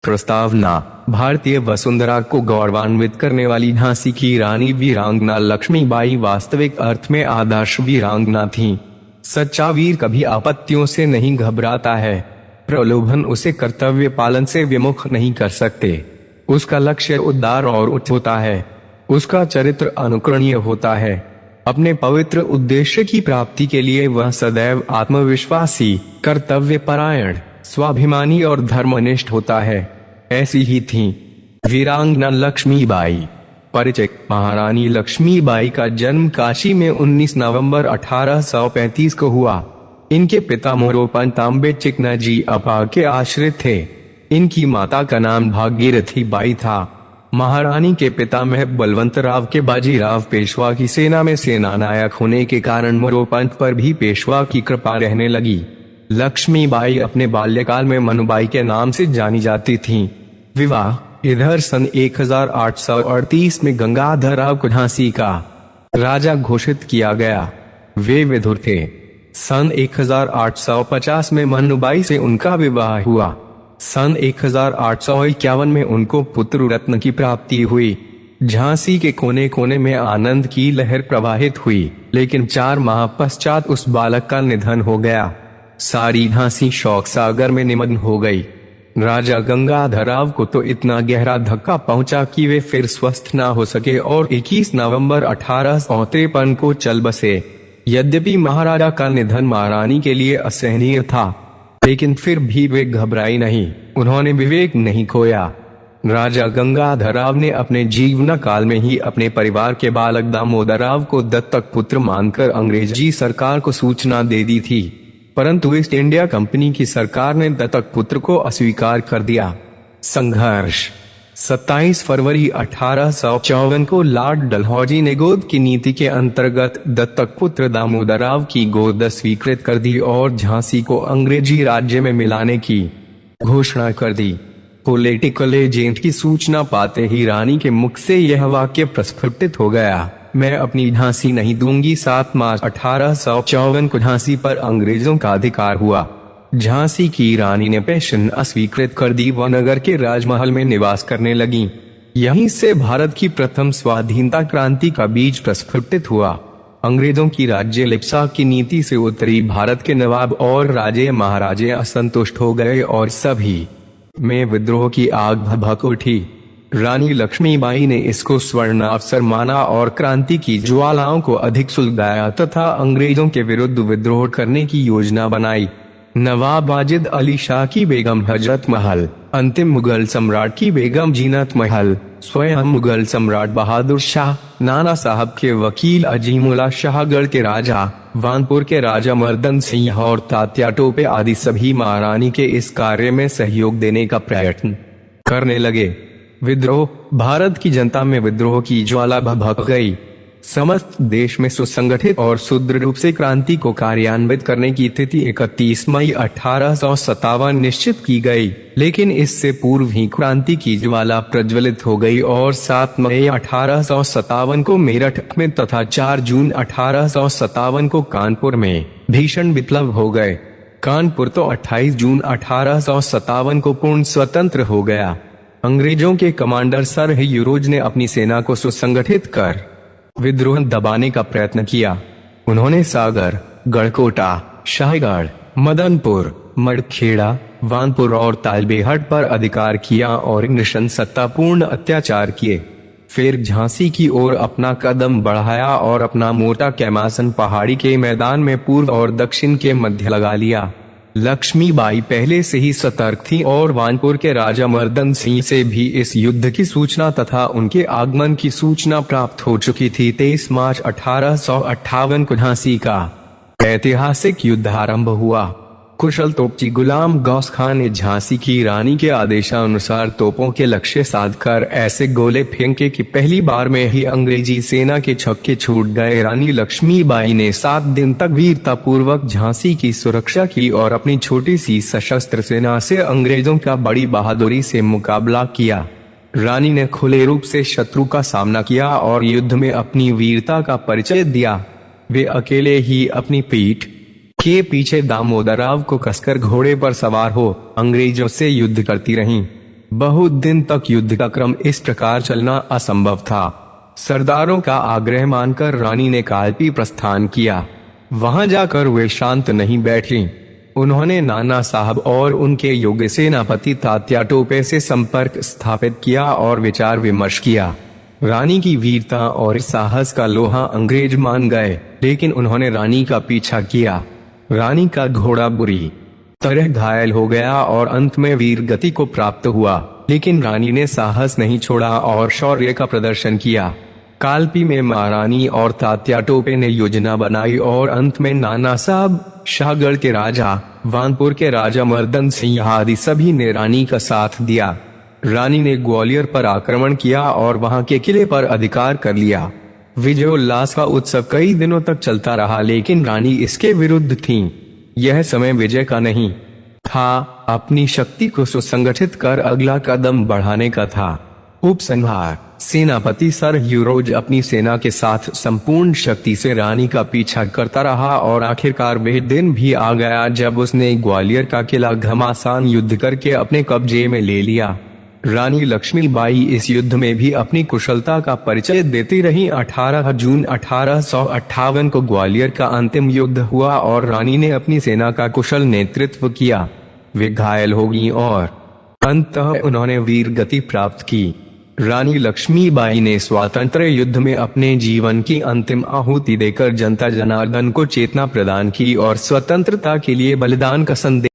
प्रस्तावना। भारतीय वसुंधरा को गौरवान्वित करने वाली झांसी की रानी वीरांगना लक्ष्मीबाई वास्तविक अर्थ में आदर्श वीरांगना थीं। सच्चा वीर कभी आपत्तियों से नहीं घबराता है। प्रलोभन उसे कर्तव्य पालन से विमुख नहीं कर सकते। उसका लक्ष्य उदार और उच्च होता है। उसका चरित्र अनुकरणीय होता है। अपने पवित्र उद्देश्य की प्राप्ति के लिए वह सदैव आत्मविश्वासी, कर्तव्यपरायण, स्वाभिमानी और धर्मनिष्ठ होता है। ऐसी ही थीं वीरांगना लक्ष्मीबाई। परिचय। महारानी लक्ष्मीबाई का जन्म काशी में 19 नवंबर 1835 को हुआ। इनके पिता मोरोपंत तांबे चिकनाजी अपा के आश्रित थे। इनकी माता का नाम भागीरथी बाई था। महारानी के पिता में बलवंतराव के बाजीराव पेशवा की सेना में सेनानायक होने के कारण मोरोपंत पर भी पेशवा की कृपा रहने लगी। लक्ष्मीबाई अपने बाल्यकाल में मनुबाई के नाम से जानी जाती थीं। विवाह। इधर सन 1838 में गंगाधरराव को झांसी का राजा घोषित किया गया। वे विधुर थे। सन 1850 में मनुबाई से उनका विवाह हुआ। सन 1851 में उनको पुत्र रत्न की प्राप्ति हुई। झांसी के कोने कोने में आनंद की लहर प्रवाहित हुई, लेकिन 4 माह पश्चात उस बालक का निधन हो गया। सारी झांसी शोक सागर में निमग्न हो गई। राजा गंगाधरराव को तो इतना गहरा धक्का पहुंचा कि वे फिर स्वस्थ न हो सके और 21 नवंबर 1853 को चल बसे। यद्यपि महाराजा का निधन महारानी के लिए असहनीय था, लेकिन फिर भी वे घबराई नहीं। उन्होंने विवेक नहीं खोया। राजा गंगाधरराव ने अपने जीवन काल में ही अपने परिवार के बालक दामोदरराव को दत्तक पुत्र मानकर अंग्रेजी सरकार को सूचना दे दी थी, परंतु ईस्ट इंडिया कंपनी की सरकार ने दत्तक पुत्र को अस्वीकार कर दिया। संघर्ष। 27 फरवरी 1854 को लॉर्ड डलहौजी ने गोद की नीति के अंतर्गत दत्तक पुत्र दामोदरराव की गोद स्वीकृत कर दी और झांसी को अंग्रेजी राज्य में मिलाने की घोषणा कर दी। पॉलिटिकल एजेंट की सूचना पाते ही रानी के मुख से यह वाक्य प्रस्फुटित हो गया, मैं अपनी झांसी नहीं दूंगी। 7 मार्च 1854 को झांसी पर अंग्रेजों का अधिकार हुआ। झांसी की रानी ने पेंशन अस्वीकृत कर दी व नगर के राजमहल में निवास करने लगी। यहीं से भारत की प्रथम स्वाधीनता क्रांति का बीज प्रस्फुटित हुआ। अंग्रेजों की राज्य लिप्सा की नीति से उत्तरी भारत के नवाब और राजे महाराजे असंतुष्ट हो गए और सभी में विद्रोह की आग भभक उठी। रानी लक्ष्मीबाई ने इसको स्वर्ण अवसर माना और क्रांति की ज्वालाओं को अधिक सुलगाया तथा अंग्रेजों के विरुद्ध विद्रोह करने की योजना बनाई। नवाब वाजिद अली शाह की बेगम हजरत महल, अंतिम मुगल सम्राट की बेगम जीनत महल, स्वयं मुगल सम्राट बहादुर शाह, नाना साहब के वकील अजीमुल्ला शाहगढ़ के राजा, वानपुर के राजा मर्दन सिंह और तात्या टोपे आदि सभी महारानी के इस कार्य में सहयोग देने का प्रयत्न करने लगे। विद्रोह। भारत की जनता में विद्रोह की ज्वाला भभक गई। समस्त देश में सुसंगठित और सुदृढ़ रूप से क्रांति को कार्यान्वित करने की तिथि 31 मई 1857 निश्चित की गई, लेकिन इससे पूर्व ही क्रांति की ज्वाला प्रज्वलित हो गई और 7 मई 1857 को मेरठ में तथा 4 जून 1857 को कानपुर में भीषण विप्लव हो गए। कानपुर तो 28 जून 1857 को पूर्ण स्वतंत्र हो गया। अंग्रेजों के कमांडर सर ह्यूरोज ने अपनी सेना को सुसंगठित कर विद्रोह दबाने का प्रयत्न किया। उन्होंने सागर, गढ़कोटा, शाहगढ़, मदनपुर, मड़खेड़ा, वानपुर और तालबेहट पर अधिकार किया और निशंसतापूर्ण अत्याचार किए। फिर झांसी की ओर अपना कदम बढ़ाया और अपना मोटा कैमासन पहाड़ी के मैदान में पूर्व और दक्षिण के मध्य लगा लिया। लक्ष्मीबाई पहले से ही सतर्क थी और वानपुर के राजा मर्दन सिंह से भी इस युद्ध की सूचना तथा उनके आगमन की सूचना प्राप्त हो चुकी थी। 23 मार्च 1858 को झांसी का ऐतिहासिक युद्ध आरंभ हुआ। कुशल तोपची गुलाम गौस खान ने झांसी की रानी के आदेशानुसार तोपों के लक्ष्य साधकर ऐसे गोले फेंके कि पहली बार में ही अंग्रेजी सेना के छक्के छूट गए। रानी लक्ष्मीबाई ने 7 दिन तक वीरता पूर्वक झांसी की सुरक्षा की और अपनी छोटी सी सशस्त्र सेना से अंग्रेजों का बड़ी बहादुरी से मुकाबला किया। रानी ने खुले रूप से शत्रु का सामना किया और युद्ध में अपनी वीरता का परिचय दिया। वे अकेले ही अपनी पीठ के पीछे दामोदरराव को कसकर घोड़े पर सवार हो अंग्रेजों से युद्ध करती रहीं। बहुत दिन तक युद्ध का क्रम इस प्रकार चलना असंभव था। सरदारों का आग्रह मानकर रानी ने कालपी प्रस्थान किया। वहां जाकर वे शांत नहीं बैठी। उन्होंने नाना साहब और उनके योग्य सेनापति तात्या टोपे से संपर्क स्थापित किया और विचार विमर्श किया। रानी की वीरता और साहस का लोहा अंग्रेज मान गए, लेकिन उन्होंने रानी का पीछा किया। रानी का घोड़ा बुरी तरह घायल हो गया और अंत में वीर गति को प्राप्त हुआ, लेकिन रानी ने साहस नहीं छोड़ा और शौर्य का प्रदर्शन किया। कालपी में महारानी और तात्या टोपे ने योजना बनाई और अंत में नाना साहब, शाहगढ़ के राजा, वानपुर के राजा मर्दन सिंह आदि सभी ने रानी का साथ दिया। रानी ने ग्वालियर पर आक्रमण किया और वहां के किले पर अधिकार कर लिया। विजयोल्लास का उत्सव कई दिनों तक चलता रहा, लेकिन रानी इसके विरुद्ध थीं। यह समय विजय का नहीं था, अपनी शक्ति को सुसंगठित कर अगला कदम बढ़ाने का था। उपसंहार। सेनापति सर ह्यूरोज अपनी सेना के साथ संपूर्ण शक्ति से रानी का पीछा करता रहा और आखिरकार वह दिन भी आ गया जब उसने ग्वालियर का किला घमासान युद्ध करके अपने कब्जे में ले लिया। रानी लक्ष्मीबाई इस युद्ध में भी अपनी कुशलता का परिचय देती रही। 18 जून 1858 को ग्वालियर का अंतिम युद्ध हुआ और रानी ने अपनी सेना का कुशल नेतृत्व किया। वे घायल हो गईं और अंततः उन्होंने वीर गति प्राप्त की। रानी लक्ष्मीबाई ने स्वातंत्र्य युद्ध में अपने जीवन की अंतिम आहुति देकर जनता जनार्दन को चेतना प्रदान की और स्वतंत्रता के लिए बलिदान का संदेश